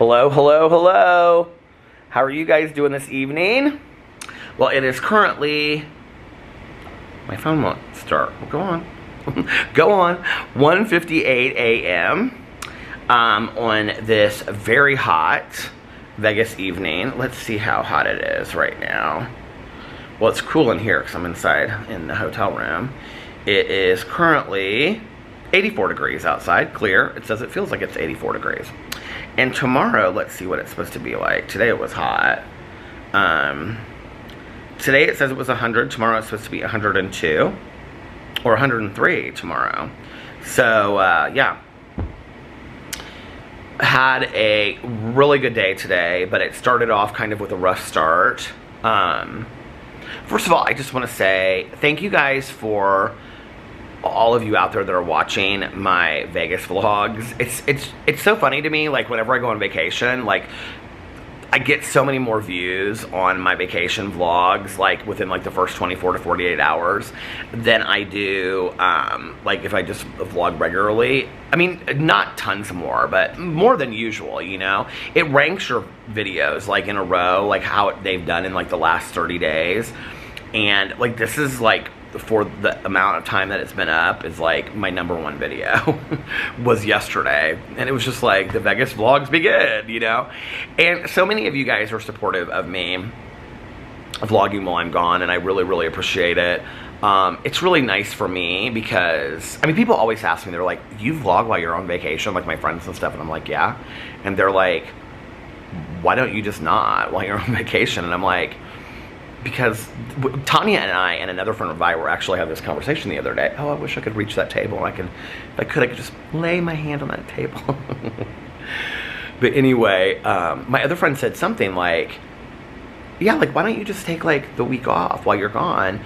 Hello, hello, hello. How are you guys doing this evening? Well, it is currently, my phone won't start. Well, go on. Go on. 1:58 a.m. On this very hot Vegas evening. Let's see how hot it is right now. Well, it's cool in here because I'm inside in the hotel room. It is currently 84 degrees outside, clear. It says it feels like it's 84 degrees. And tomorrow, let's see what it's supposed to be like. Today it was hot. Today it says it was 100. Tomorrow it's supposed to be 102 or 103 tomorrow. So, yeah. Had a really good day today, but it started off kind of with a rough start. First of all, I just want to say thank you guys for all of you out there that are watching my Vegas vlogs. It's so funny to me, like whenever I go on vacation, like I get so many more views on my vacation vlogs, like within like the first 24 to 48 hours than I do, like if I just vlog regularly. I mean, not tons more, but more than usual, you know? It ranks your videos like in a row, like how they've done in like the last 30 days. And like this is like, for the amount of time that it's been up, is like my #1 video was yesterday, and it was just like the Vegas vlogs be good, you know. And so many of you guys are supportive of me vlogging while I'm gone, and I really appreciate it. It's really nice for me because, I mean, people always ask me, they're like, you vlog while you're on vacation, like my friends and stuff, and I'm like, yeah. And they're like, why don't you just not while you're on vacation? And I'm like, because Tanya and I and another friend of mine were actually having this conversation the other day. Oh, I wish I could reach that table. If I could just lay my hand on that table. But anyway, my other friend said something like, yeah, like, why don't you just take like the week off while you're gone?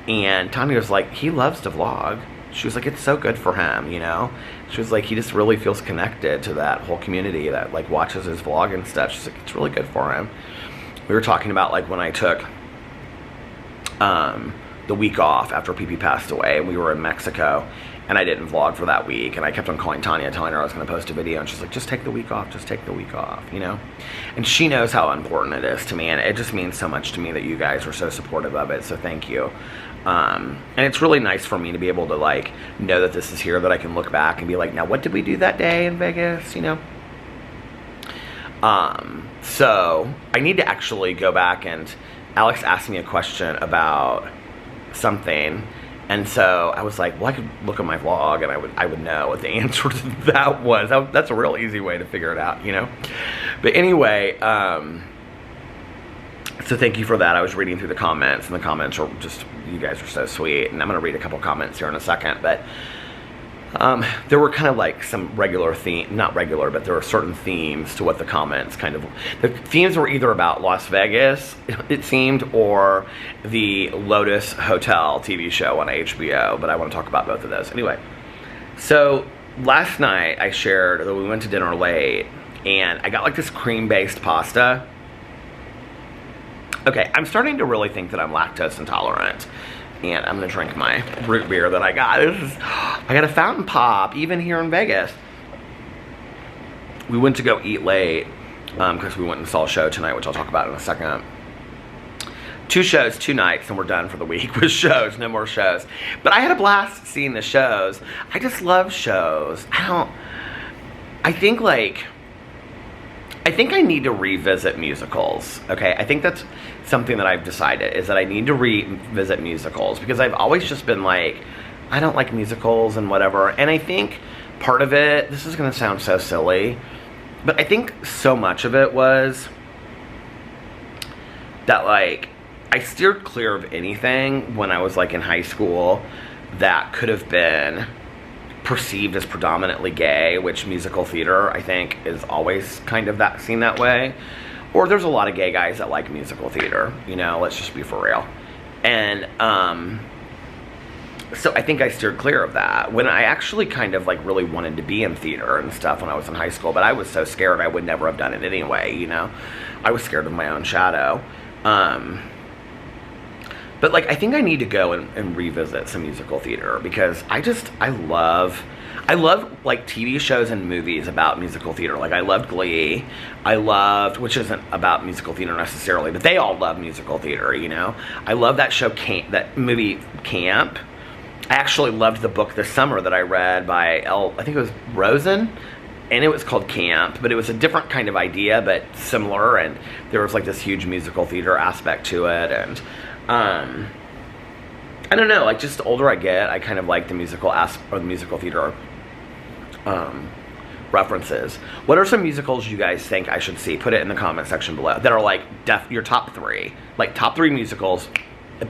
And Tanya was like, he loves to vlog. She was like, it's so good for him, you know? She was like, he just really feels connected to that whole community that like watches his vlog and stuff. She's like, it's really good for him. We were talking about like when I took the week off after PP passed away, and we were in Mexico, and I didn't vlog for that week, and I kept on calling Tanya, telling her I was going to post a video, and she's like, just take the week off, just take the week off, you know? And she knows how important it is to me, and it just means so much to me that you guys are so supportive of it, so thank you. And it's really nice for me to be able to like know that this is here, that I can look back and be like, now what did we do that day in Vegas, you know? So I need to actually go back, and Alex asked me a question about something, and so I was like, well, I could look at my vlog and I would know what the answer to that was. That's a real easy way to figure it out, you know? But anyway, so thank you for that. I was reading through the comments, and the comments are just, you guys are so sweet, and I'm going to read a couple comments here in a second, but there were kind of like some regular theme, not regular, but there were certain themes to what the comments kind of, the themes were either about Las Vegas, it seemed, or the Lotus Hotel TV show on HBO, but I want to talk about both of those. Anyway, so last night I shared that we went to dinner late, and I got like this cream-based pasta. Okay, I'm starting to really think that I'm lactose intolerant. And I'm gonna drink my root beer that I got. I got a fountain pop, even here in Vegas. We went to go eat late, because we went and saw a show tonight, which I'll talk about in a second. 2 shows, 2 nights, and we're done for the week with shows, no more shows. But I had a blast seeing the shows. I just love shows. I think I need to revisit musicals, okay? I think that's something that I've decided, is that I need to revisit musicals, because I've always just been like, I don't like musicals and whatever. And I think part of it, this is gonna sound so silly, but I think so much of it was that like, I steered clear of anything when I was like in high school that could have been perceived as predominantly gay, which musical theater, I think, is always kind of that seen that way. Or there's a lot of gay guys that like musical theater, you know, let's just be for real. And so I think I steered clear of that when I actually kind of like really wanted to be in theater and stuff when I was in high school, but I was so scared I would never have done it anyway, you know. I was scared of my own shadow. But like, I think I need to go and revisit some musical theater, because I I love like TV shows and movies about musical theater. Like I loved Glee. I loved, which isn't about musical theater necessarily, but they all love musical theater, you know. I love that show, that movie Camp. I actually loved the book this summer that I read by I think it was Rosen, and it was called Camp, but it was a different kind of idea, but similar, and there was like this huge musical theater aspect to it, and I don't know, like just the older I get, I kind of like the musical or the musical theater references. What are some musicals you guys think I should see? Put it in the comment section below that are like your top 3, like top 3 musicals.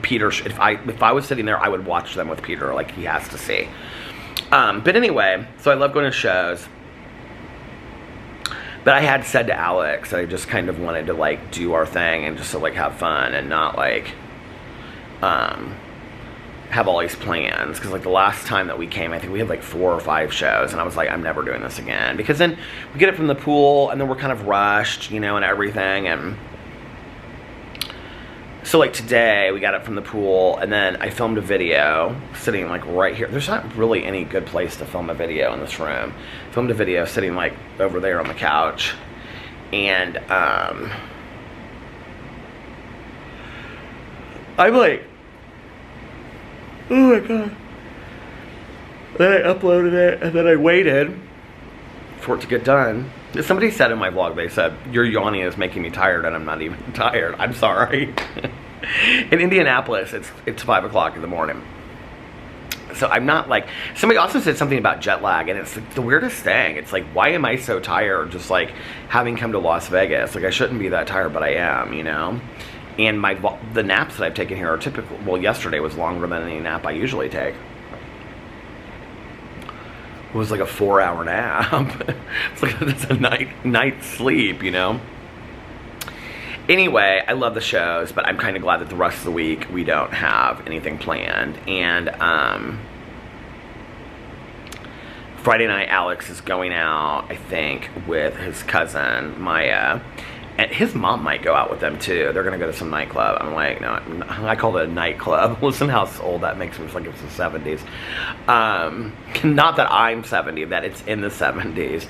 Peter, if I was sitting there, I would watch them with Peter, like he has to see. But anyway, so I love going to shows. But I had said to Alex that I just kind of wanted to like do our thing and just to like have fun and not like have all these plans, because like the last time that we came, I think we had like 4 or 5 shows, and I was like, I'm never doing this again, because then we get it from the pool and then we're kind of rushed, you know, and everything. And so like today we got it from the pool, and then I filmed a video sitting like right here. There's not really any good place to film a video in this room. Filmed a video sitting like over there on the couch, and I'm like, oh my god. Then I uploaded it, and then I waited for it to get done. Somebody said in my vlog, they said, your yawning is making me tired, and I'm not even tired. I'm sorry. In Indianapolis, it's 5 o'clock in the morning. So I'm not like, somebody also said something about jet lag, and it's the weirdest thing. It's like, why am I so tired just like having come to Las Vegas? Like I shouldn't be that tired, but I am, you know? And the naps that I've taken here are typical. Well, yesterday was longer than any nap I usually take. It was like a 4-hour nap. It's like it's a night sleep, you know? Anyway, I love the shows, but I'm kind of glad that the rest of the week we don't have anything planned. And Friday night, Alex is going out, I think, with his cousin, Maya. And his mom might go out with them too. They're gonna go to some nightclub. I'm like, no, I call it a nightclub. Listen how old that makes me. It's like it's the 70s. Not that I'm 70, that it's in the 70s.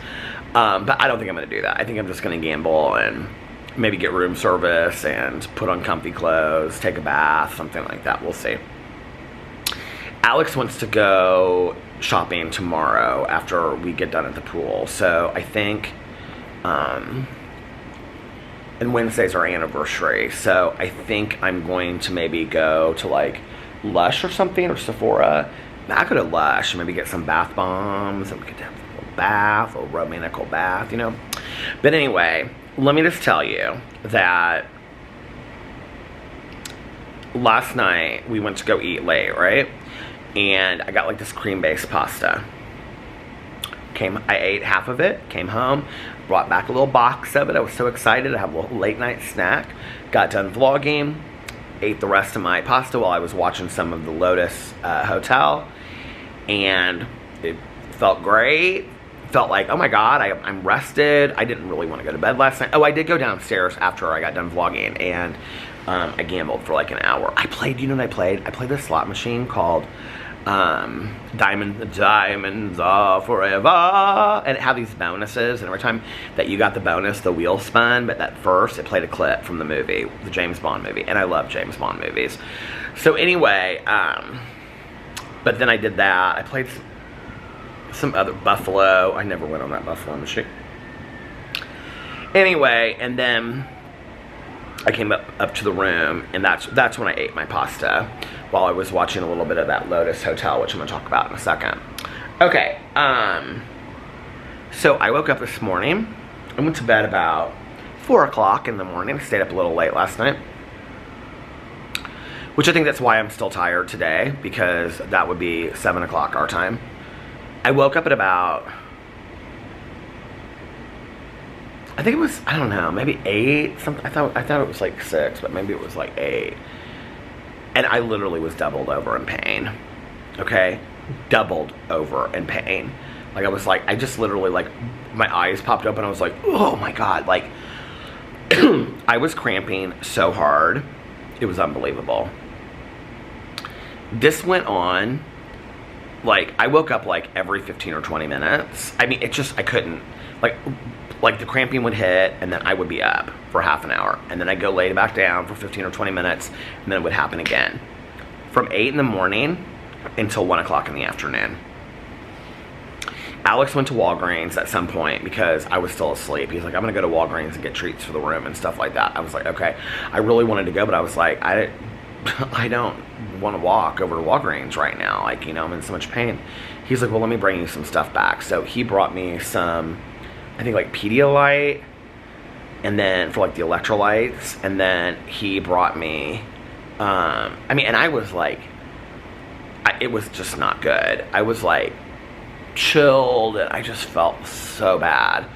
But I don't think I'm gonna do that. I think I'm just gonna gamble and maybe get room service and put on comfy clothes, take a bath, something like that. We'll see. Alex wants to go shopping tomorrow after we get done at the pool. So I think, and Wednesday's our anniversary, so I think I'm going to maybe go to like Lush or something, or Sephora. I could have Lush, maybe get some bath bombs, and we could have a little bath, a romantical bath, you know. But anyway, let me just tell you that last night we went to go eat late, right? And I got like this cream-based pasta. I ate half of it, came home, brought back a little box of it. I was so excited to have a little late night snack. Got done vlogging, ate the rest of my pasta while I was watching some of the Lotus Hotel, and it felt great. Felt like, oh my god, I'm rested. I didn't really want to go to bed last night. Oh, I did go downstairs after I got done vlogging, and I gambled for like an hour. I played, you know what I played? I played this slot machine called diamonds are forever, and it had these bonuses, and every time that you got the bonus, the wheel spun. But at first it played a clip from the movie, the James Bond movie, and I love James Bond movies. So anyway, but then I did that. I played some other Buffalo. I never went on that Buffalo machine. Anyway, and then I came up to the room, and that's when I ate my pasta while I was watching a little bit of that Lotus Hotel, which I'm going to talk about in a second. Okay, so I woke up this morning. I went to bed about 4 o'clock in the morning. I stayed up a little late last night, which I think that's why I'm still tired today, because that would be 7 o'clock our time. I woke up at about, I think it was, I don't know, maybe 8, something. I thought it was like 6, but maybe it was like 8. And I literally was doubled over in pain. Okay? Doubled over in pain. Like I was like, I just literally like, my eyes popped open. I was like, oh my god. Like, I was cramping so hard. It was unbelievable. This went on like, I woke up like every 15 or 20 minutes. I mean, it just, I couldn't, like the cramping would hit, and then I would be up for half an hour, and then I'd go lay back down for 15 or 20 minutes, and then it would happen again. From 8 in the morning until 1 o'clock in the afternoon. Alex went to Walgreens at some point because I was still asleep. He's like, I'm gonna go to Walgreens and get treats for the room and stuff like that. I was like, okay. I really wanted to go, but I was like, I don't want to walk over to Walgreens right now. Like, you know, I'm in so much pain. He's like, well, let me bring you some stuff back. So he brought me some, I think, like Pedialyte, and then for like the electrolytes, and then he brought me, I mean, and I was like, it was just not good. I was like chilled, and I just felt so bad.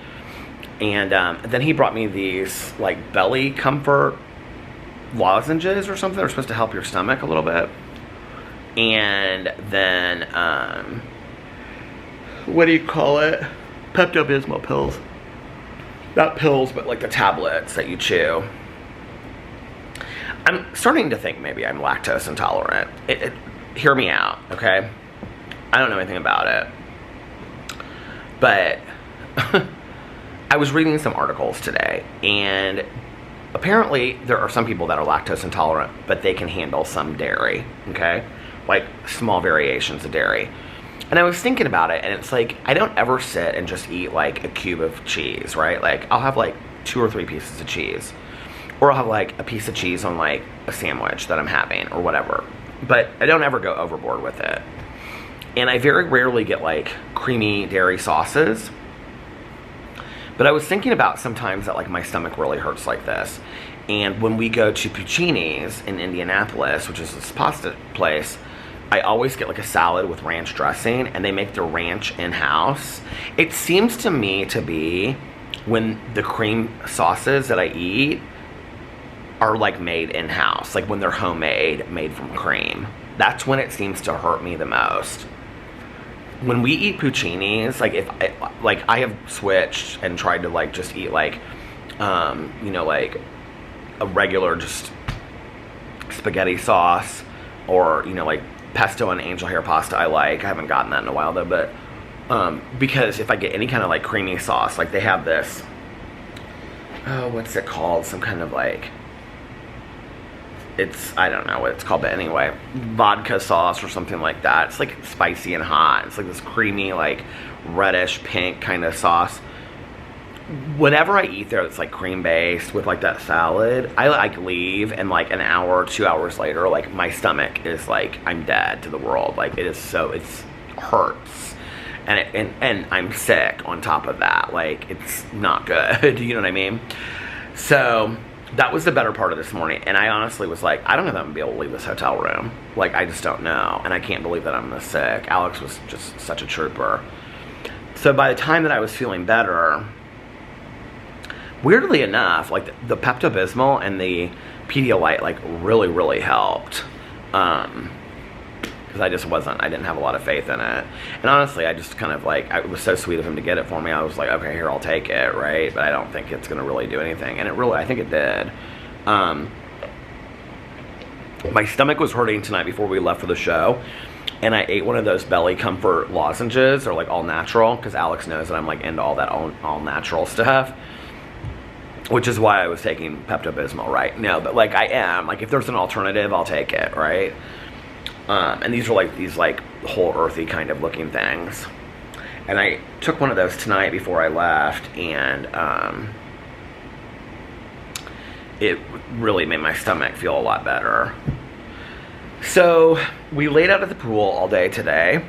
And then he brought me these like belly comfort lozenges or something. They're supposed to help your stomach a little bit. And then what do you call it? Pepto-Bismol pills. Not pills, but like the tablets that you chew. I'm starting to think maybe I'm lactose intolerant. Hear me out, okay? I don't know anything about it. But I was reading some articles today, and apparently there are some people that are lactose intolerant, but they can handle some dairy, okay? Like small variations of dairy. And I was thinking about it, and it's like, I don't ever sit and just eat like a cube of cheese, right? Like, I'll have like 2 or 3 pieces of cheese. Or I'll have like a piece of cheese on like a sandwich that I'm having or whatever. But I don't ever go overboard with it. And I very rarely get like creamy dairy sauces. But I was thinking about sometimes that like my stomach really hurts like this. And when we go to Puccini's in Indianapolis, which is this pasta place, I always get like a salad with ranch dressing, and they make their ranch in-house. It seems to me to be when the cream sauces that I eat are like made in-house, like when they're homemade, made from cream. That's when it seems to hurt me the most. When we eat Puccini's, like I have switched and tried to like just eat like, you know, like a regular just spaghetti sauce, or, you know, like pesto and angel hair pasta I haven't gotten that in a while though, but because if I get any kind of like creamy sauce, like they have this, oh, what's it called? Some kind of like, I don't know what it's called, but anyway, vodka sauce or something like that. It's like spicy and hot. It's like this creamy, like reddish pink kind of sauce. Whenever I eat there, it's like cream based with like that salad, I like leave, and like an hour or 2 hours later, like my stomach is like, I'm dead to the world. Like it hurts, and I'm sick on top of that. Like it's not good. You know what I mean? So that was the better part of this morning, and I honestly was like, I don't know if I'm gonna be able to leave this hotel room. Like, I just don't know, and I can't believe that I'm this sick. Alex was just such a trooper. So by the time that I was feeling better, weirdly enough, like the Pepto-Bismol and the Pedialyte like really, really helped. Because I didn't have a lot of faith in it. And honestly, I just kind of like, it was so sweet of him to get it for me. I was like, okay, here, I'll take it, right? But I don't think it's going to really do anything. And I think it did. My stomach was hurting tonight before we left for the show. And I ate one of those belly comfort lozenges, or like all natural, because Alex knows that I'm like into all that all natural stuff. Which is why I was taking Pepto-Bismol, right? No, but like I am. Like if there's an alternative, I'll take it, right? And these are like these like whole earthy kind of looking things. And I took one of those tonight before I left, and it really made my stomach feel a lot better. So we laid out at the pool all day today.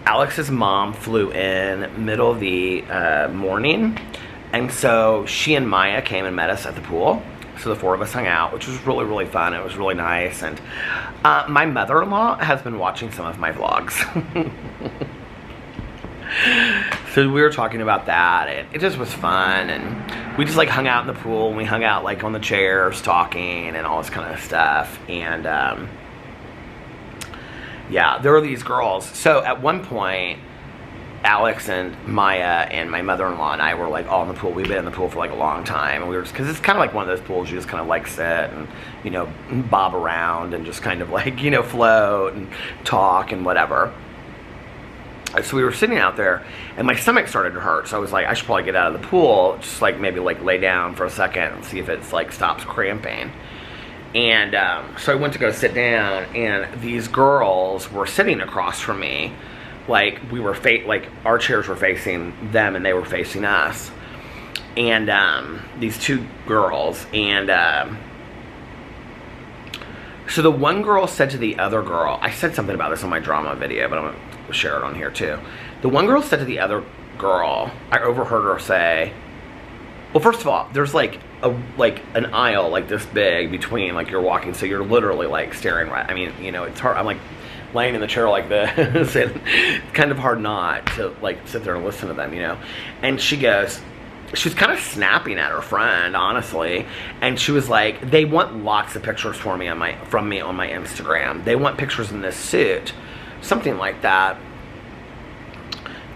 Alex's mom flew in middle of the morning, and so she and Maya came and met us at the pool. So the 4 of us hung out, which was really, really fun. It was really nice. And my mother-in-law has been watching some of my vlogs. So we were talking about that, and it just was fun. And we just like hung out in the pool, and we hung out like on the chairs talking and all this kind of stuff. And yeah, there were these girls. So at one point, Alex and Maya and my mother-in-law and I were like all in the pool. We've been in the pool for like a long time, and we were just, because it's kind of like one of those pools you just kind of like sit and, you know, bob around and just kind of like, you know, float and talk and whatever. So we were sitting out there, and my stomach started to hurt. So I was like, I should probably get out of the pool, just like maybe like lay down for a second and see if it's like stops cramping. And so I went to go sit down, and these girls were sitting across from me, like we were like our chairs were facing them and they were facing us. And these two girls, and so the one girl said to the other girl, I said something about this on my drama video, but I'm gonna share it on here too. The one girl said to the other girl, I overheard her say, well, first of all, there's like an aisle like this big between, like, you're walking, so you're literally like staring right. I mean, you know, it's hard. I'm like laying in the chair like this, and it's kind of hard not to like sit there and listen to them, you know. And she goes, she was kind of snapping at her friend, honestly, and she was like, they want lots of pictures from me on my Instagram. They want pictures in this suit, something like that.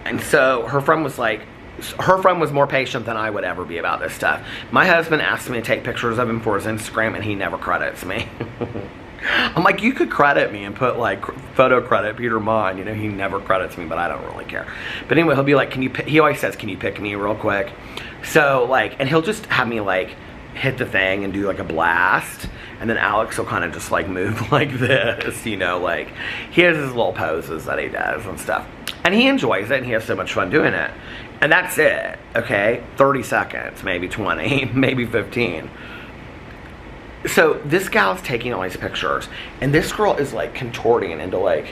And so her friend was like, her friend was more patient than I would ever be about this stuff. My husband asked me to take pictures of him for his Instagram, and he never credits me. I'm like, you could credit me and put like photo credit Peter Monn, you know. He never credits me, but I don't really care. But anyway, he'll be like, he always says, can you pick me real quick? So like, and he'll just have me like hit the thing and do like a blast, and then Alex will kind of just like move like this, you know, like he has his little poses that he does and stuff, and he enjoys it, and he has so much fun doing it. And that's it, okay? 30 seconds, maybe 20, maybe 15. So this gal's taking all these pictures, and this girl is like contorting into like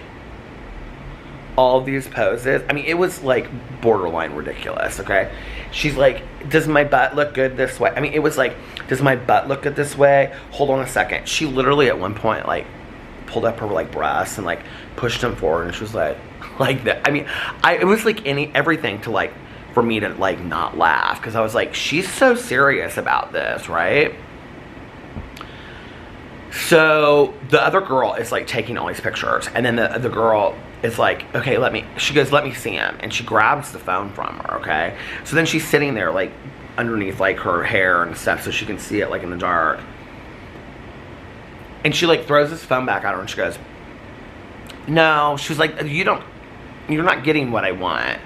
all these poses. I mean, it was like borderline ridiculous, okay? She's like, does my butt look good this way? I mean, it was like, does my butt look good this way? Hold on a second. She literally at one point like pulled up her like breasts and like pushed them forward, and she was like that. I mean, it was like everything to like, for me to like not laugh, because I was like, she's so serious about this, right? So the other girl is like taking all these pictures, and then the girl is like, okay, she goes, let me see him, and she grabs the phone from her, okay? So then she's sitting there like underneath like her hair and stuff, so she can see it like in the dark, and she like throws this phone back at her, and she goes, no, she was like, you're not getting what I want.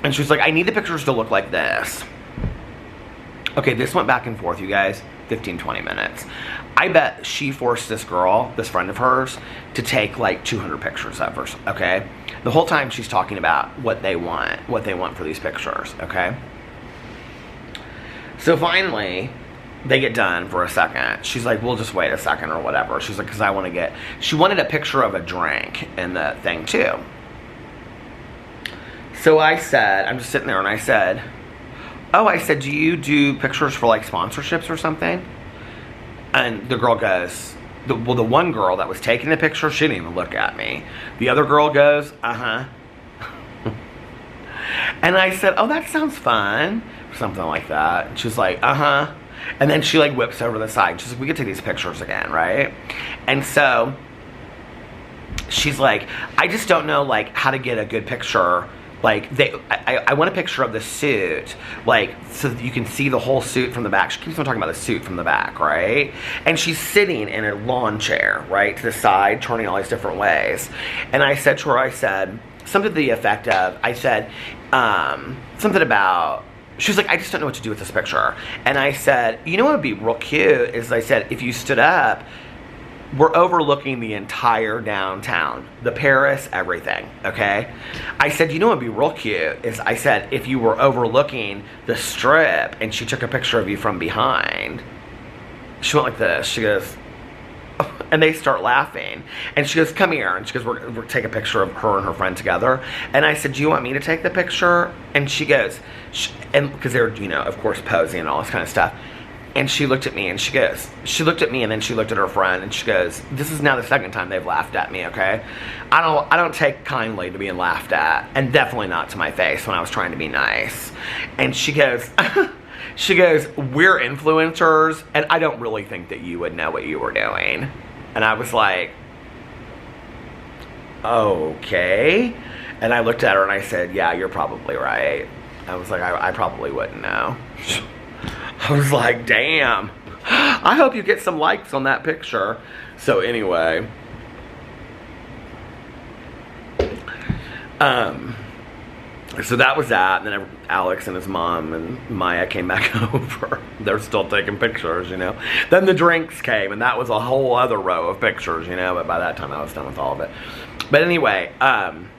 And she was like, I need the pictures to look like this. Okay, this went back and forth, you guys, 15, 20 minutes. I bet she forced this girl, this friend of hers, to take like 200 pictures of her, okay? The whole time she's talking about what they want for these pictures, okay? So finally, they get done for a second. She's like, we'll just wait a second or whatever. She's like, because she wanted a picture of a drink in the thing too. So I said, I'm just sitting there, and I said, oh, I said, do you do pictures for like sponsorships or something? And the girl goes, the one girl that was taking the picture, she didn't even look at me. The other girl goes, uh-huh. And I said, oh, that sounds fun, or something like that. And she was like, uh-huh. And then she like whips over the side. She's like, we could take these pictures again, right? And so she's like, I just don't know like how to get a good picture. Like, I want a picture of the suit, like, so that you can see the whole suit from the back. She keeps on talking about the suit from the back, right? And she's sitting in a lawn chair, right, to the side, turning all these different ways. And I said to her, I said, something to the effect of, I said, something about, she was like, I just don't know what to do with this picture. And I said, you know what would be real cute is, I said, if you stood up, we're overlooking the entire downtown, the Paris, everything, okay? I said, you know what would be real cute is, I said, if you were overlooking the strip and she took a picture of you from behind. She went like this. She goes, oh, and they start laughing. And she goes, come here. And she goes, we're take a picture of her and her friend together. And I said, do you want me to take the picture? And she goes, and because they're, you know, of course, posing and all this kind of stuff. And she looked at me, and she goes, she looked at me, and then she looked at her friend, and she goes, this is now the second time they've laughed at me, okay? I don't take kindly to being laughed at, and definitely not to my face when I was trying to be nice. And she goes, we're influencers, and I don't really think that you would know what you were doing. And I was like, okay. And I looked at her, and I said, yeah, you're probably right. I was like, I probably wouldn't know. I was like, damn, I hope you get some likes on that picture. So anyway, So that was that, and then Alex and his mom and Maya came back over. They're still taking pictures, you know. Then the drinks came, and that was a whole other row of pictures, you know, but by that time I was done with all of it. But anyway, then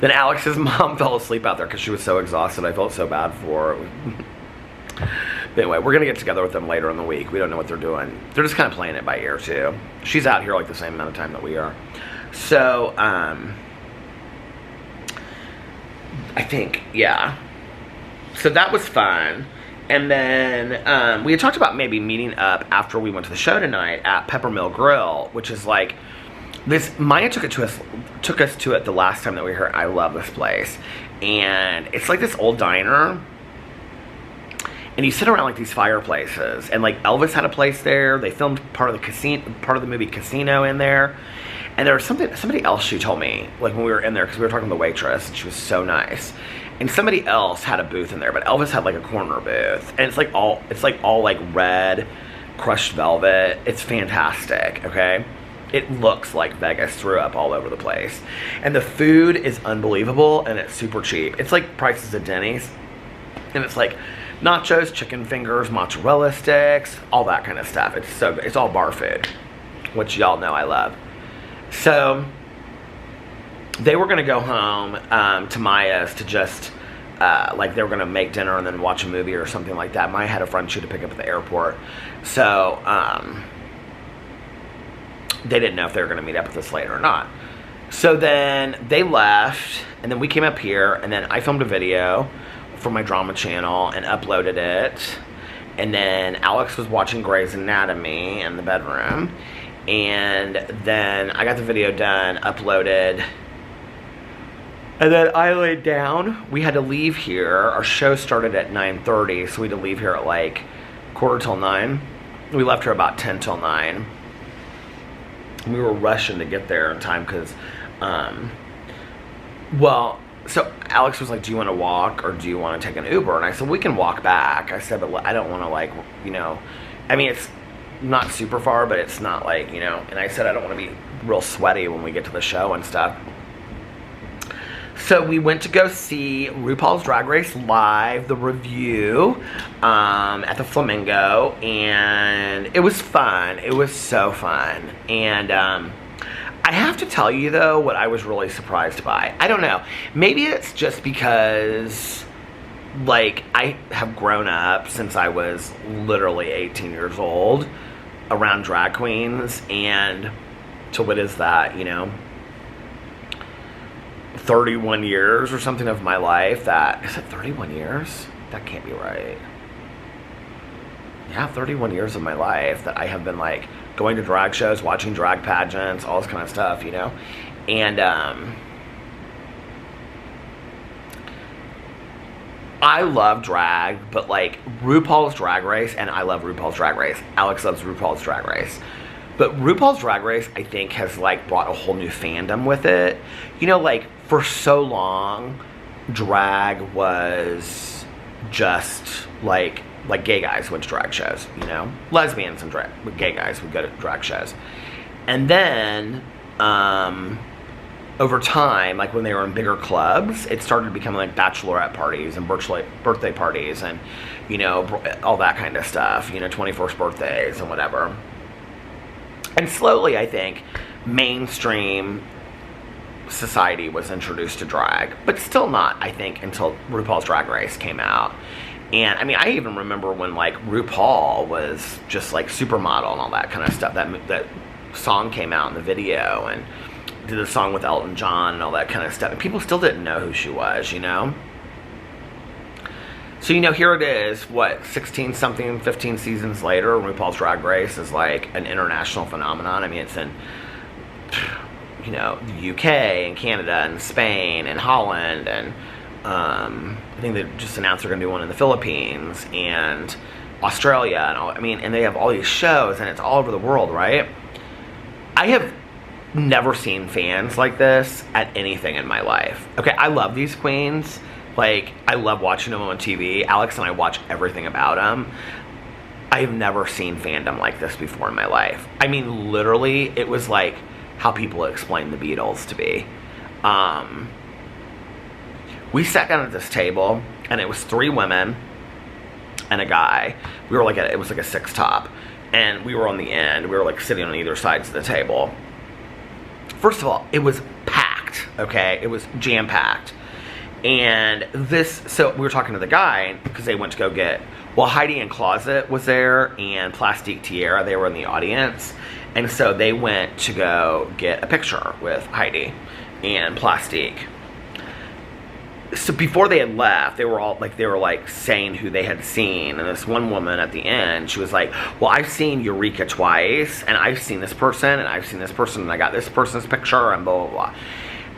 Alex's mom fell asleep out there because she was so exhausted. I felt so bad for her. But anyway, we're going to get together with them later in the week. We don't know what they're doing. They're just kind of playing it by ear, too. She's out here like the same amount of time that we are. So, I think, yeah. So that was fun. And then we had talked about maybe meeting up after we went to the show tonight at Peppermill Grill, which is like this. Maya took us to it the last time that we were here. I love this place, and it's like this old diner. And you sit around like these fireplaces, and like Elvis had a place there. They filmed part of the movie Casino in there. And there was somebody else she told me, like when we were in there, because we were talking to the waitress, and she was so nice. And somebody else had a booth in there, but Elvis had like a corner booth, and it's like all like red, crushed velvet. It's fantastic. Okay, it looks like Vegas threw up all over the place, and the food is unbelievable, and it's super cheap. It's like prices at Denny's, and it's like nachos, chicken fingers, mozzarella sticks, all that kind of stuff. It's so good. It's all bar food, which y'all know I love. So they were going to go home to Maya's to just, like they were going to make dinner and then watch a movie or something like that. Maya had a friend she had to pick up at the airport. So they didn't know if they were going to meet up with us later or not. So then they left, and then we came up here, and then I filmed a video for my drama channel and uploaded it. And then Alex was watching Grey's Anatomy in the bedroom. And then I got the video done, uploaded, and then I laid down. We had to leave here. Our show started at 9:30, so we had to leave here at like 9:15. We left here about 10 till 9. We were rushing to get there in time because, so Alex was like, do you want to walk or do you want to take an Uber? And I said, we can walk back. I said, but I don't want to, like, you know, I mean, it's not super far, but it's not like, you know, and I said I don't want to be real sweaty when we get to the show and stuff. So we went to go see RuPaul's Drag Race Live, the review, at the Flamingo, and it was fun. It was so fun. And I have to tell you, though, what I was really surprised by. I don't know. Maybe it's just because, like, I have grown up since I was literally 18 years old around drag queens, and so what is that, you know, 31 years or something of my life that, is it 31 years? That can't be right. Yeah, 31 years of my life that I have been, like, going to drag shows, watching drag pageants, all this kind of stuff, you know, and I love drag, but like RuPaul's Drag Race, and I love RuPaul's Drag Race. Alex loves RuPaul's Drag Race. But RuPaul's Drag Race, I think, has like brought a whole new fandom with it. You know, like for so long, drag was just like gay guys went to drag shows, you know? Lesbians and gay guys would go to drag shows. And then, over time, like when they were in bigger clubs, it started becoming like bachelorette parties and birthday parties and, you know, all that kind of stuff, you know, 21st birthdays and whatever. And slowly, I think, mainstream society was introduced to drag, but still not, I think, until RuPaul's Drag Race came out. And I mean, I even remember when like RuPaul was just like Supermodel and all that kind of stuff. That song came out in the video and did a song with Elton John and all that kind of stuff. And people still didn't know who she was, you know? So, you know, here it is, what, 16-something, 15 seasons later, RuPaul's Drag Race is like an international phenomenon. I mean, it's in, you know, the UK and Canada and Spain and Holland and I think they just announced they're going to do one in the Philippines and Australia and all. I mean, and they have all these shows and it's all over the world, right? I have never seen fans like this at anything in my life. Okay, I love these queens. Like, I love watching them on TV. Alex and I watch everything about them. I have never seen fandom like this before in my life. I mean, literally, it was like how people explain the Beatles to be. We sat down at this table, and it was 3 women and a guy. We were like, it was like a 6 top, and we were on the end. We were like sitting on either sides of the table. First of all, it was packed, okay? It was jam-packed. And so we were talking to the guy, because they went to go get, well, Heidi and Closet was there, and Plastique Tiara, they were in the audience. And so they went to go get a picture with Heidi and Plastique. So before they had left, they were like saying who they had seen. And this one woman at the end, she was like, well, I've seen Eureka twice, and I've seen this person, and I've seen this person, and I got this person's picture, and blah, blah, blah.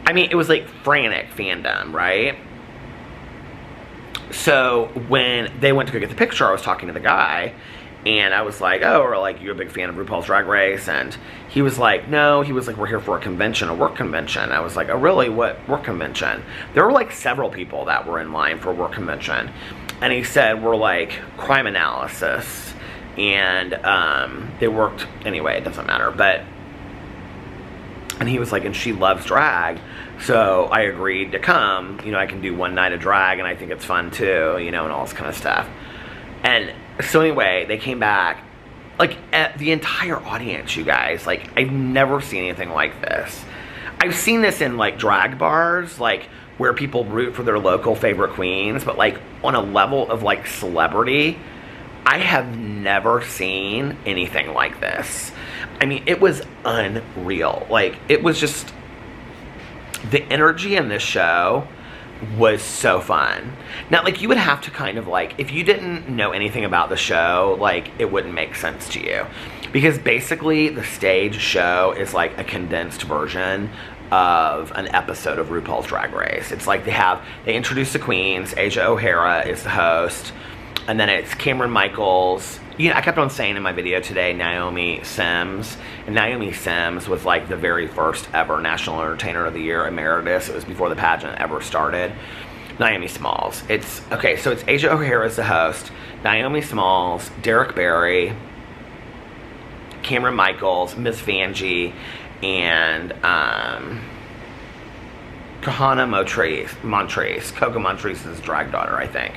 I mean, it was like frantic fandom, right? So when they went to go get the picture, I was talking to the guy, and I was like, oh, or like, you're a big fan of RuPaul's Drag Race? And he was like, no. He was like, we're here for a convention, a work convention. I was like, oh, really? What work convention? There were like several people that were in line for a work convention. And he said, we're like crime analysis. And they worked, anyway, it doesn't matter. And he was like, and she loves drag. So I agreed to come. You know, I can do one night of drag, and I think it's fun too, you know, and all this kind of stuff. And so anyway, they came back, like, at the entire audience, you guys. Like, I've never seen anything like this. I've seen this in, like, drag bars, like, where people root for their local favorite queens, but, like, on a level of, like, celebrity, I have never seen anything like this. I mean, it was unreal. Like, it was just, the energy in this show was so fun. Now, like, you would have to kind of, like, if you didn't know anything about the show, like, it wouldn't make sense to you. Because basically, the stage show is, like, a condensed version of an episode of RuPaul's Drag Race. It's like they introduce the queens. Asia O'Hara is the host. And then it's Cameron Michaels. You know, I kept on saying in my video today, Naomi Sims. And Naomi Sims was like the very first ever National Entertainer of the Year emeritus. It was before the pageant ever started. Naomi Smalls. Okay, so it's Asia O'Hara as the host, Naomi Smalls, Derek Barry, Cameron Michaels, Miss Vanjie, and Kahana Montrese. Coco Montrese's drag daughter, I think.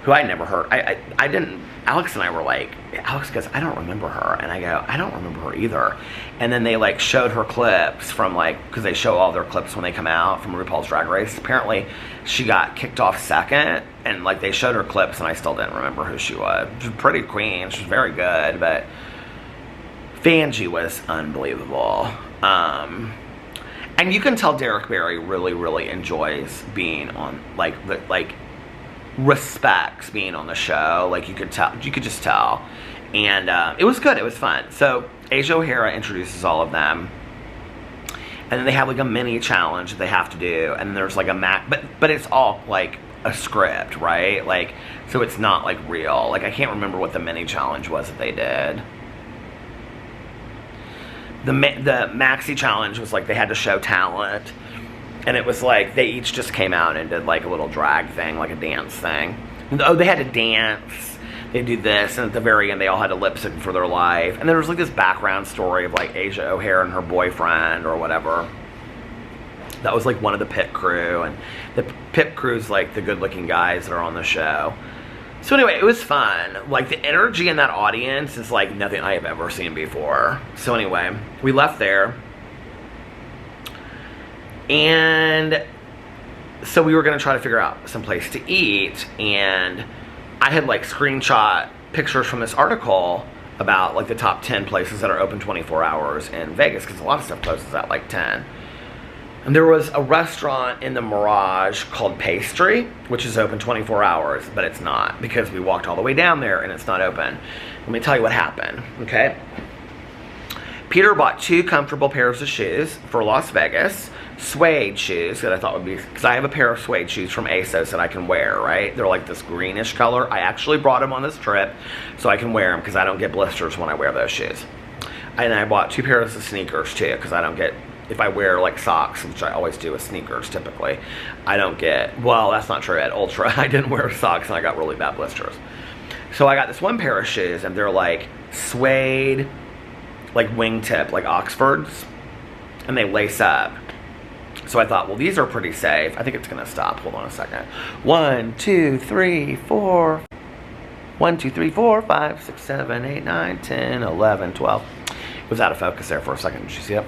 Who I never heard. I didn't, Alex and I were like, Alex goes, I don't remember her. And I go, I don't remember her either. And then they like showed her clips from like, because they show all their clips when they come out from RuPaul's Drag Race. Apparently she got kicked off second, and like they showed her clips and I still didn't remember who she was. She was a pretty queen. She was very good, but Vanjie was unbelievable. And you can tell Derek Barry really, really enjoys being on, like respects being on the show. Like, you could just tell. And it was good. It was fun. So Asia O'Hara introduces all of them, and then they have like a mini challenge that they have to do, and there's like but it's all like a script, right? Like, so it's not like real. Like, I can't remember what the mini challenge was that they did. The maxi challenge was like they had to show talent. And it was like, they each just came out and did like a little drag thing, like a dance thing. Oh, they had to dance. They do this, and at the very end, they all had to lip sync for their life. And there was like this background story of like Asia O'Hara and her boyfriend or whatever. That was like one of the pit crew, and the pit crew's like the good-looking guys that are on the show. So anyway, it was fun. Like, the energy in that audience is like nothing I have ever seen before. So anyway, we left there. And so we were going to try to figure out some place to eat, and I had like screenshot pictures from this article about like the top 10 places that are open 24 hours in Vegas, because a lot of stuff closes at like 10. And there was a restaurant in the Mirage called Pastry, which is open 24 hours, but it's not, because we walked all the way down there and it's not open. Let me tell you what happened, okay? Peter bought 2 comfortable pairs of shoes for Las Vegas. Suede shoes that I thought would be, because I have a pair of suede shoes from ASOS that I can wear, right? They're like this greenish color. I actually brought them on this trip so I can wear them, because I don't get blisters when I wear those shoes. And I bought 2 pairs of sneakers too, because I don't get, if I wear like socks, which I always do with sneakers typically, I don't get, well, that's not true. At Ultra, I didn't wear socks and I got really bad blisters. So I got this one pair of shoes, and they're like suede, like wingtip, like Oxfords, and they lace up. So I thought, well, these are pretty safe. I think it's going to stop. Hold on a second. 1, 2, 3, 4. 1, 2, 3, 4, 5, 6, 7, 8, 9, 10, 11, 12. It was out of focus there for a second. Did you see it?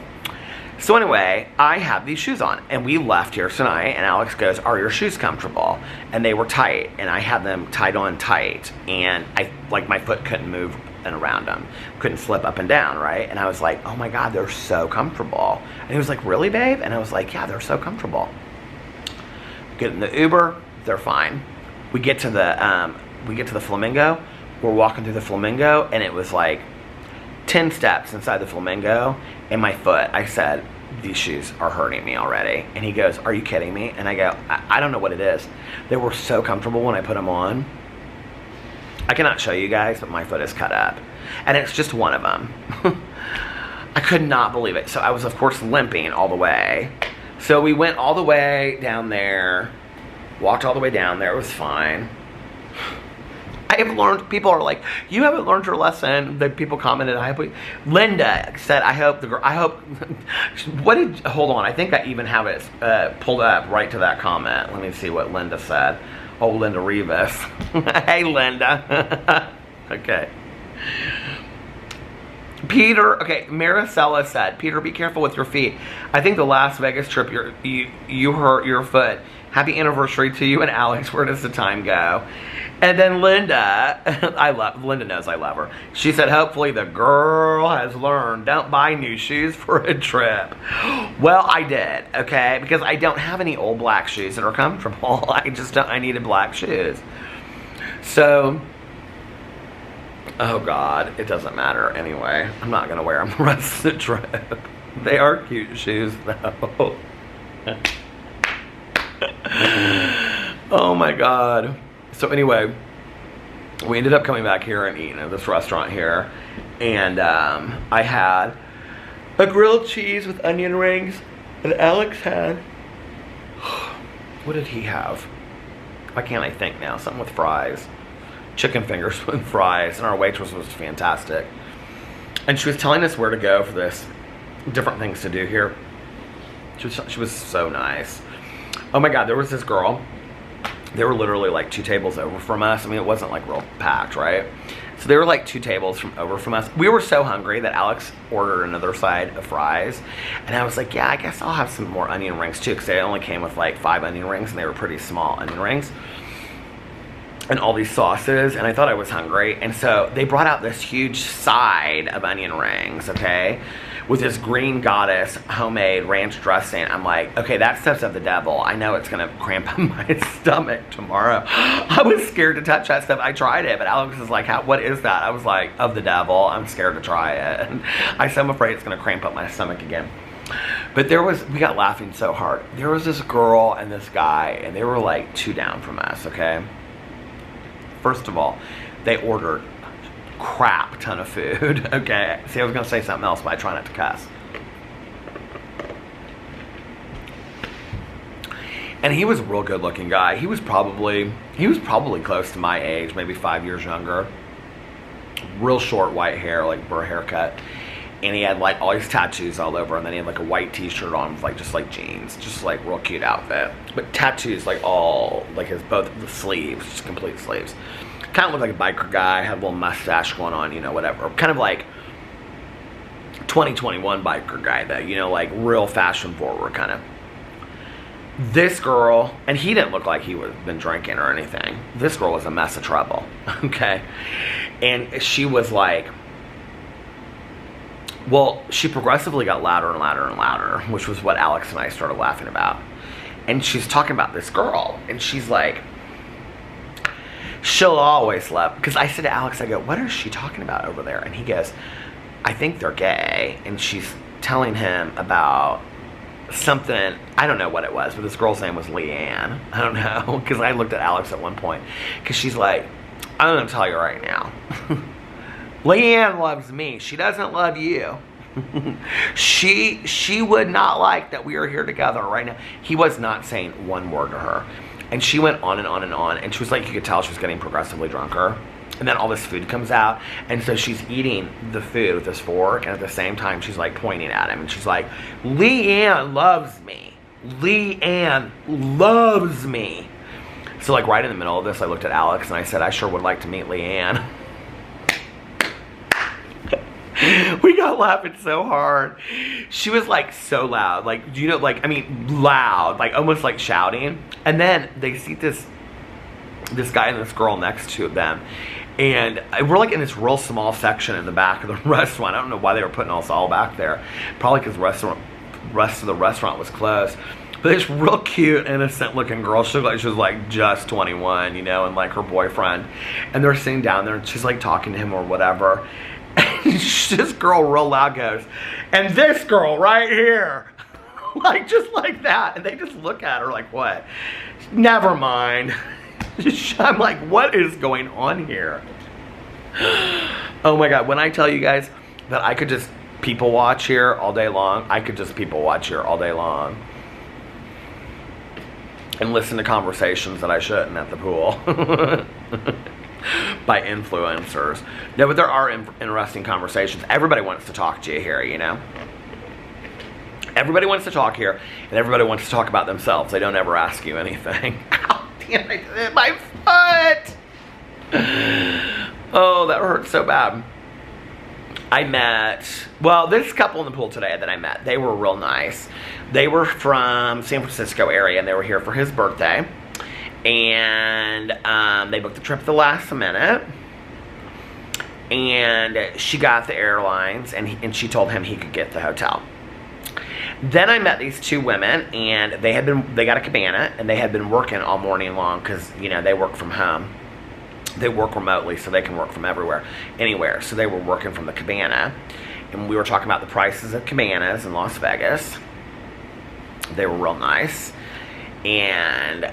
So anyway, I had these shoes on, and we left here tonight, and Alex goes, are your shoes comfortable? And they were tight, and I had them tied on tight, and my foot couldn't move and around them. Couldn't flip up and down, right? And I was like, oh my God, they're so comfortable. And he was like, really, babe? And I was like, yeah, they're so comfortable. Get in the Uber, they're fine. We get to the Flamingo. We're walking through the Flamingo, and it was like 10 steps inside the Flamingo, and my foot, I said, these shoes are hurting me already. And he goes, are you kidding me? And I go, I don't know what it is. They were so comfortable when I put them on. I cannot show you guys, but my foot is cut up. And it's just one of them. I could not believe it. So I was, of course, limping all the way. So we went all the way down there, walked all the way down there. It was fine. I have learned, people are like, you haven't learned your lesson. The people commented, Linda said, hold on, I think I even have it pulled up right to that comment. Let me see what Linda said. Oh, Linda Rivas. Hey, Linda. Okay. Peter, okay, Maricela said, Peter, be careful with your feet. I think the Las Vegas trip, you hurt your foot. Happy anniversary to you and Alex. Where does the time go? And then Linda, Linda knows I love her. She said, hopefully the girl has learned, don't buy new shoes for a trip. Well, I did, okay? Because I don't have any old black shoes that are comfortable. I needed black shoes. So, oh God, it doesn't matter anyway. I'm not gonna wear them the rest of the trip. They are cute shoes though. Oh my God. So anyway, we ended up coming back here and eating at this restaurant here. And I had a grilled cheese with onion rings. And Alex had, what did he have? Why can't I think now? Something with fries. Chicken fingers with fries. And our waitress was fantastic. And she was telling us where to go for this. Different things to do here. She was so nice. Oh my God, there was this girl. They were literally like 2 tables over from us. I mean, it wasn't like real packed, right? So they were like 2 tables over from us. We were so hungry that Alex ordered another side of fries. And I was like, yeah, I guess I'll have some more onion rings too, because they only came with like 5 onion rings, and they were pretty small onion rings. And all these sauces, and I thought I was hungry. And so they brought out this huge side of onion rings, okay? With this green goddess homemade ranch dressing. I'm like, okay, that stuff's of the devil. I know it's gonna cramp up my stomach tomorrow. I was scared to touch that stuff. I tried it, but Alex was like, what is that? I was like, of the devil. I'm scared to try it. And I said, I'm afraid it's gonna cramp up my stomach again. But we got laughing so hard. There was this girl and this guy, and they were like 2 down from us, okay? First of all, they ordered crap ton of food. Okay, see, I was gonna say something else, but I try not to cuss. And he was a real good looking guy. He was probably close to my age, maybe 5 years younger. Real short white hair, like burr haircut. And he had like all his tattoos all over, and then he had like a white t-shirt on with like just like jeans, just like real cute outfit. But tattoos like all like both the sleeves, just complete sleeves. Kind of looked like a biker guy, had a little mustache going on, you know, whatever. Kind of like 2021 biker guy though, you know, like real fashion forward kind of. This girl, and he didn't look like he was been drinking or anything. This girl was a mess of trouble, okay? And she was like, well, she progressively got louder and louder and louder, which was what Alex and I started laughing about. And she's talking about this girl, and she's like, she'll always love, because I said to Alex, I go, what is she talking about over there? And he goes, I think they're gay. And she's telling him about something, I don't know what it was, but this girl's name was Leanne. I don't know, because I looked at Alex at one point, because she's like, I'm going to tell you right now. Leanne loves me. She doesn't love you. She would not like that we are here together right now. He was not saying one word to her. And she went on and on and on. And she was like, you could tell she was getting progressively drunker. And then all this food comes out. And so she's eating the food with this fork. And at the same time, she's like pointing at him. And she's like, Leanne loves me. Leanne loves me. So like right in the middle of this, I looked at Alex and I said, I sure would like to meet Leanne. We got laughing so hard. She was like so loud, like, you know, like, I mean, loud, like almost like shouting. And then they see this guy and this girl next to them. And we're like in this real small section in the back of the restaurant. I don't know why they were putting us all back there. Probably because the rest of the restaurant was closed. But this real cute, innocent looking girl, she looked like she was like just 21, you know, and like her boyfriend. And they're sitting down there and she's like talking to him or whatever. And this girl real loud goes, and this girl right here. Like just like that. And they just look at her like, what? Never mind. I'm like, what is going on here? Oh my God, when I tell you guys that I could just people watch here all day long, I could just people watch here all day long. And listen to conversations that I shouldn't at the pool. By influencers. No, but there are interesting conversations. Everybody wants to talk to you here, you know? Everybody wants to talk here, and everybody wants to talk about themselves. They don't ever ask you anything. Ow, damn, I hit my foot! Oh, that hurt so bad. I met, well, this couple in the pool today that I met, they were real nice. They were from San Francisco area, and they were here for his birthday. And they booked the trip at the last minute. And she got the airlines, and she told him he could get the hotel. Then I met these two women, and they got a cabana, and they had been working all morning long because, you know, they work from home. They work remotely, so they can work from anywhere. So they were working from the cabana, and we were talking about the prices of cabanas in Las Vegas. They were real nice, and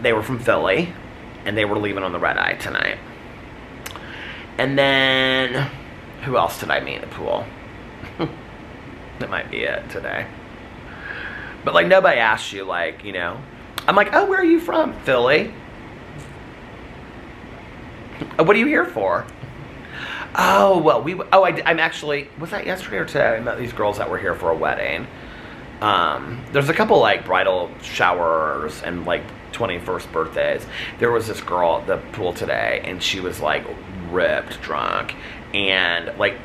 they were from Philly, and they were leaving on the red eye tonight. And then, who else did I meet at the pool? That might be it today. But like nobody asked you, like, you know. I'm like, oh, where are you from? Philly. What are you here for? Oh, well, I'm actually, was that yesterday or today? I met these girls that were here for a wedding. There's a couple like bridal showers and like 21st birthdays. There was this girl at the pool today, and she was like ripped drunk, and like,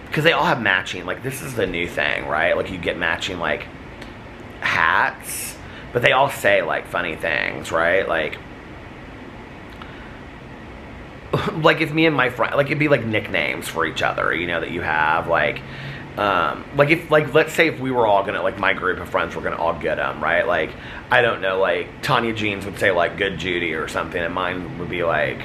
because they all have matching, like this is the new thing, right? Like you get matching like hats, but they all say like funny things, right? Like if me and my friend, like it'd be like nicknames for each other, you know, that you have, like if, like, let's say if we were all gonna, like, my group of friends were gonna all get them, right? Like, I don't know, like, Tanya Jeans would say, like, Good Judy or something, and mine would be, like,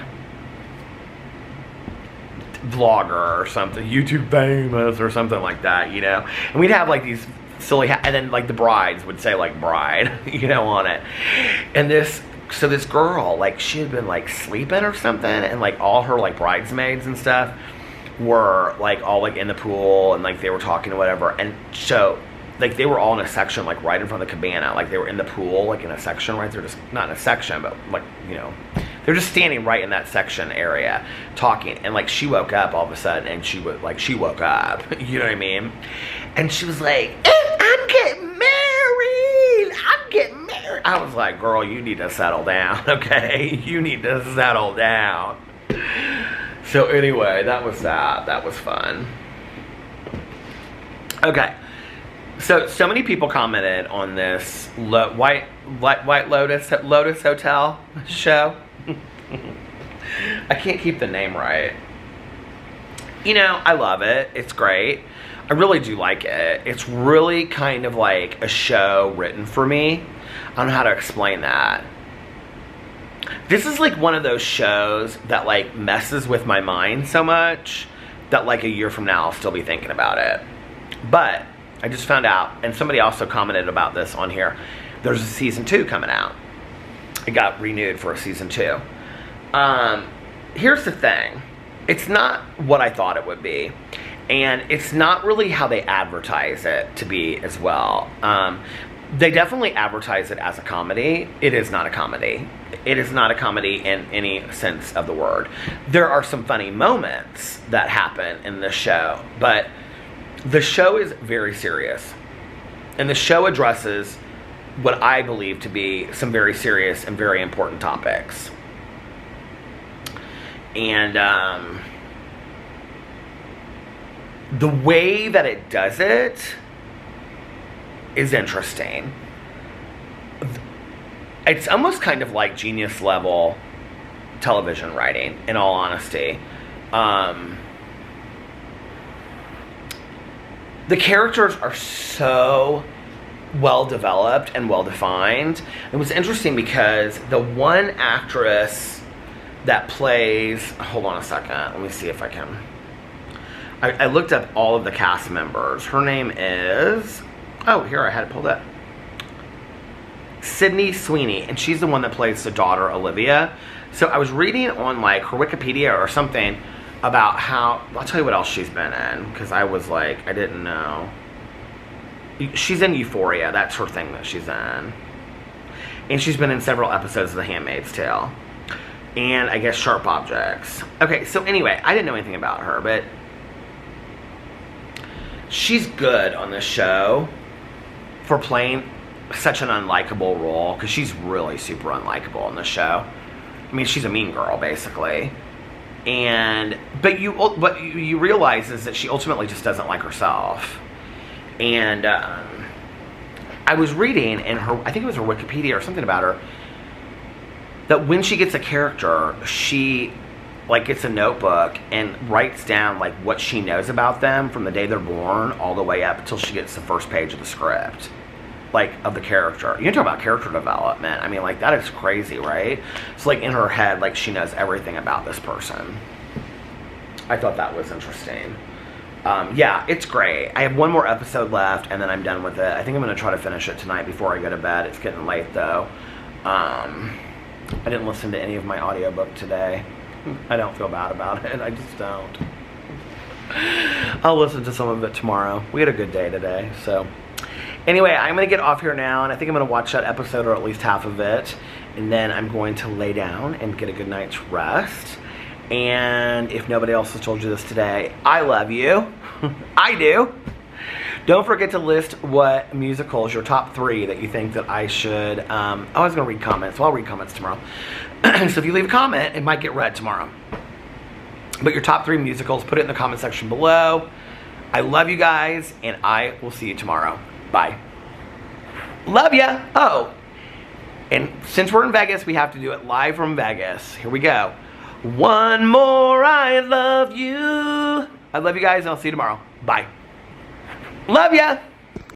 Vlogger or something, YouTube famous or something like that, you know? And we'd have, like, these silly, and then, like, the brides would say, like, bride, you know, on it. And this girl, like, she had been, like, sleeping or something, and, like, all her, like, bridesmaids and stuff were like all like in the pool, and like they were talking or whatever, and so like they were all in a section like right in front of the cabana, like they were in the pool like in a section, right? They're just not in a section, but like, you know, they're just standing right in that section area talking. And like she woke up all of a sudden, and she woke up, you know what I mean? And she was like, I'm getting married. I was like, girl, you need to settle down, okay? You need to settle down. So anyway, that was that. That was fun. Okay. So many people commented on this White Lotus Hotel show. I can't keep the name right. You know, I love it. It's great. I really do like it. It's really kind of like a show written for me. I don't know how to explain that. This is like one of those shows that like messes with my mind so much that like a year from now I'll still be thinking about it. But I just found out, and somebody also commented about this on here, there's a season 2 coming out. It got renewed for a season 2. Here's the thing. It's not what I thought it would be. And it's not really how they advertise it to be as well. They definitely advertise it as a comedy. It is not a comedy. It is not a comedy in any sense of the word. There are some funny moments that happen in the show, but the show is very serious. And the show addresses what I believe to be some very serious and very important topics. And the way that it does it is interesting. It's almost kind of like genius level television writing, in all honesty. The characters are so well developed and well defined. It was interesting because the one actress that plays, hold on a second, let me see if I can. I looked up all of the cast members. Her name is, oh, here, I had it pulled up. Sydney Sweeney, and she's the one that plays the daughter, Olivia. So I was reading on like her Wikipedia or something about how, I'll tell you what else she's been in, because I was like, I didn't know. She's in Euphoria, that's her thing that she's in. And she's been in several episodes of The Handmaid's Tale. And I guess Sharp Objects. Okay, so anyway, I didn't know anything about her, but she's good on this show for playing such an unlikable role, because she's really super unlikable on this show. I mean, she's a mean girl, basically. And what you realize is that she ultimately just doesn't like herself. And I was reading in her, I think it was her Wikipedia or something about her, that when she gets a character, she like gets a notebook and writes down like what she knows about them from the day they're born all the way up until she gets the first page of the script, like, of the character. You can talk about character development. I mean, like, that is crazy, right? It's like in her head, like, she knows everything about this person. I thought that was interesting. Yeah, it's great. I have one more episode left, and then I'm done with it. I think I'm going to try to finish it tonight before I go to bed. It's getting late, though. I didn't listen to any of my audiobook today. I don't feel bad about it. I just don't. I'll listen to some of it tomorrow. We had a good day today, so... Anyway, I'm going to get off here now, and I think I'm going to watch that episode, or at least half of it, and then I'm going to lay down and get a good night's rest. And if nobody else has told you this today, I love you. I do. Don't forget to list what musicals, your top 3 that you think that I should... I was going to read comments, well, I'll read comments tomorrow. So if you leave a comment, it might get read tomorrow. But your top 3 musicals, put it in the comment section below. I love you guys, and I will see you tomorrow. Bye. Love ya. Oh, and since we're in Vegas, we have to do it live from Vegas. Here we go. One more, I love you. I love you guys, and I'll see you tomorrow. Bye. Love ya.